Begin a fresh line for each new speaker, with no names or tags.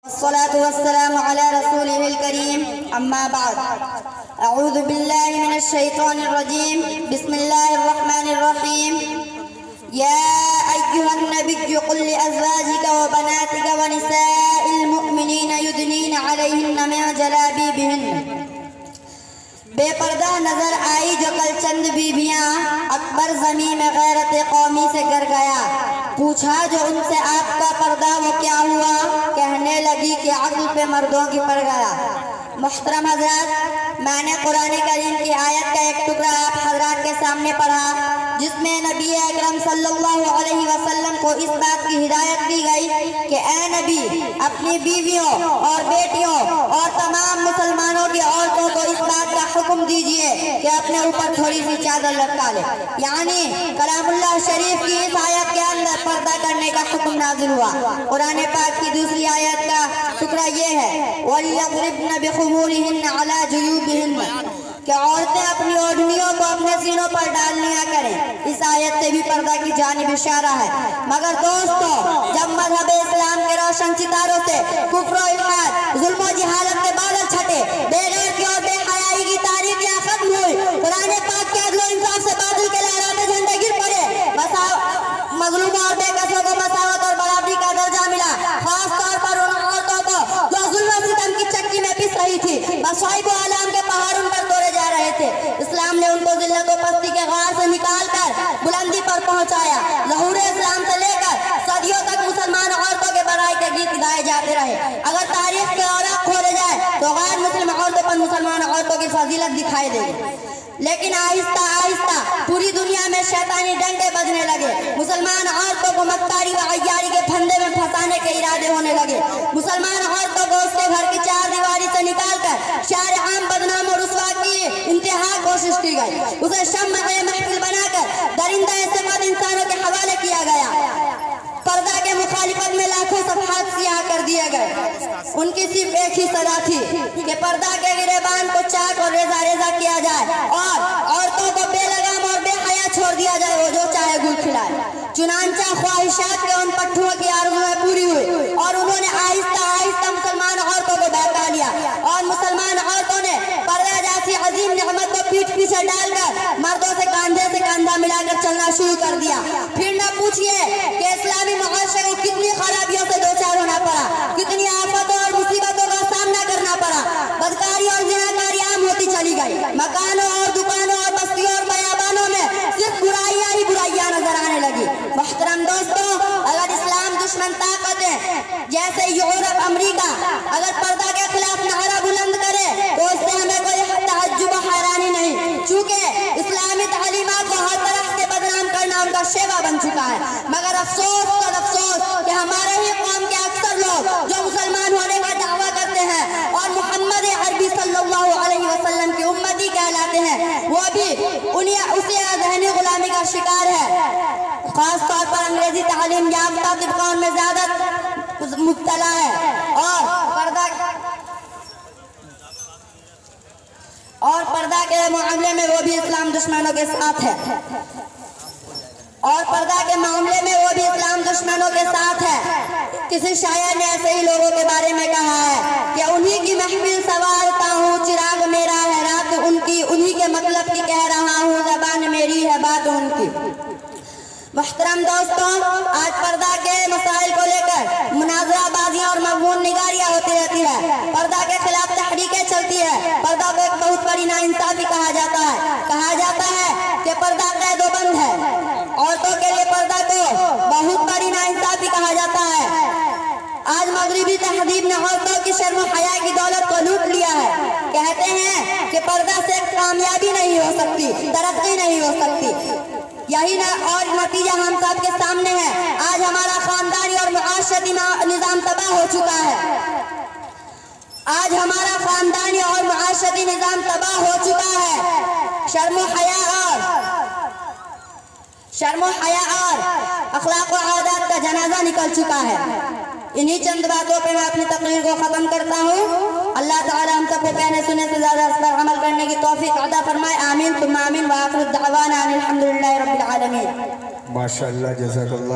والصلاة والسلام على رسوله الكريم أما بعد أعوذ بالله من الشيطان الرجيم بسم الله الرحمن الرحيم يا أيها النبي قل لأزواجك وبناتك ونساء المؤمنين يدنين عليهن من جلابيبهن بے پردہ نظر آئی جو کل چند بیویاں اکبر زمین میں غیرت قومی سے گر گیا پوچھا جو ان سے آپ کا پردہ وہ کیا ہوا کہنے لگی کہ عقل پہ مردوں کی پڑ گیا محترم حضرات میں نے قرآن کریم کی آیت کا ایک ٹکڑا آپ حضرات کے سامنے پڑھا جس میں نبی اکرم صلی اللہ علیہ وسلم کو اس بات کی ہدایت دی گئی کہ اے نبی اپنی بیویوں اور بیٹیوں اور تمام مسلمانوں کی عورتوں کو اس بات کا حکم دیجئے کہ اپنے اوپر تھوڑی سی چادر لٹکا لے یعنی کلام اللہ شریف کی اس آیت کے اندر پردہ کرنے کا حکم نازل ہوا قرآن پاک کی دوسری آیت کا ٹکڑا یہ ہے وَلْيَضْرِبْنَ بِخُمُورِهِنَّ عَلَى جُيُوبِهِنَّ کہ عورتیں اپنی اوڑھنیوں کو اپنے سینوں پر ڈال لیا کریں اس آیت سے بھی پردہ کی جانب اشارہ ہے مگر دوستو جب مذہب اسلام کے روشن ستاروں سے کفر و الحاد ظلم و جہالت کے بادل چھٹے بے غیرتی اور بے حیائی کی تاریخیاں ختم ہوئی قرآن پاک کے عدل و انصاف سے بادل کے لہراتے جھنڈے گر پڑے مظلوموں اور بے قصوں کو مساوات اور برابری کا درجہ ملا خاص طور پر ان عورتوں کو جو ظلم و ستم کی چکی میں پس رہی تھی مصائب و آلام کے پہاڑ ان پر توڑے جا رہے تھے اسلام نے ان کو ذلت و پستی کے غار سے نکال کر بلندی پر پہنچایا ظہور اسلام سے لے کر صدیوں تک مسلمان عورتوں کے برائی کے گیت گائے جاتے رہے اگر تاریخ کے اوراق کھولے جائے تو غیر مسلم عورتوں پر مسلمان عورتوں کی فضیلت دکھائی دے گی لیکن آہستہ آہستہ پوری دنیا میں شیطانی ڈنڈے بجنے لگے مسلمان عورتوں کو مکاری و عیاری کے پھندے میں پھنسانے کے ارادے ہونے لگے مسلمان عورتوں کو اس کے گھر کی چار دیواری سے نکال کر شارع عام بدنام اور رسوا کی انتہا کوشش کی گئی اسے شمع محفل بنا کر درندہ صفت انسانوں کے حوالے کیا گیا پردہ کے مخالفت میں لاکھوں صفحات سیاہ کر دیے گئے ان کی صرف ایک ہی سزا تھی کہ پردہ کے گریبان کو چاک اور ریزہ ریزہ کیا جائے اور عورتوں کو بے لگام اور بے حیا چھوڑ دیا جائے وہ جو چاہے گل کھلائے چنانچہ خواہشات کے ان پٹھوں کی آرزویں پوری ہوئی اور انہوں نے آہستہ آہستہ مسلمان عورتوں کو بہکا لیا اور مسلمان عورتوں نے پردہ جیسی عظیم نعمت کو پیٹھ پیچھے ڈال کر مردوں سے کاندھے سے کاندھا ملا کر چلنا شروع کر دیا پھر نہ پوچھئے کہ اسلامی معاشرے کو کتنی خرابیوں سے دوچار ہونا پڑا کتنی آفتوں اور مصیبتوں کا سامنا کرنا پڑا بدکاری اور زناکاری عام ہوتی چلی گئی مکانوں اور دکانوں اور بستیوں اور بیابانوں میں صرف برائیاں ہی برائیاں نظر آنے لگی محترم دوستوں اگر اسلام دشمن طاقتیں جیسے یورپ امریکہ اگر پردہ کے خلاف نعرہ بلند کرے تو اس سے ہمیں کوئی تعجب و حیرانی نہیں چونکہ اسلامی تعلیمات کو ہر طرح سے بدنام کرنا ان کا شیوا بن چکا ہے مگر افسوس اور افسوس کہ ہمارے ہی قوم کے اکثر لوگ جو مسلمان ہونے کا دعویٰ کرتے ہیں اور محمد عربی صلی اللہ علیہ وسلم کی امتی کہلاتے ہیں وہ بھی اسی ذہنی غلامی کا شکار ہے خاص طور پر انگریزی تعلیم یافتہ طبقوں میں زیادہ مبتلا ہے اور پردہ کے معاملے میں وہ بھی اسلام دشمنوں کے ساتھ ہے کسی شاعر نے ایسے ہی لوگوں کے بارے میں کہا ہے کہ انہی کی محفل سوارتا ہوں چراغ میرا ہے رات ان کی انہی کے مطلب کی کہہ رہا ہوں زبان میری ہے بات ان کی محترم دوستوں آج پردہ کے مسائل کو لے کر مناظرہ بازیاں اور مضمون نگاریاں ہوتی رہتی ہے پردہ کے خلاف تحریکیں چلتی ہے پردہ کو ایک بہت بڑی ناانصافی کہا جاتا ہے کہ پردہ قید و بند ہے عورتوں کے لیے پردہ کو بہت بڑی ناانصافی کہا جاتا ہے آج مغربی تہذیب نے عورتوں کی شرم و حیا کی دولت کو لوٹ لیا ہے کہتے ہیں کہ پردہ سے کامیابی نہیں ہو سکتی ترقی نہیں ہو سکتی یہی اور نتیجہ ہم سب کے سامنے ہے آج ہمارا خاندانی اور معاشرتی نظام تباہ ہو چکا ہے شرم و حیا اور اخلاق و عادات کا جنازہ نکل چکا ہے انہی چند باتوں پہ میں اپنی تقریر کو ختم کرتا ہوں اللہ تعالی ہم سب کو کہنے سنے سے زیادہ اس پر عمل کرنے کی توفیق عطا فرمائے آمین ثم آمین وآخر الدعوانا الحمدللہ رب العالمین
ماشاءاللہ جزاک اللہ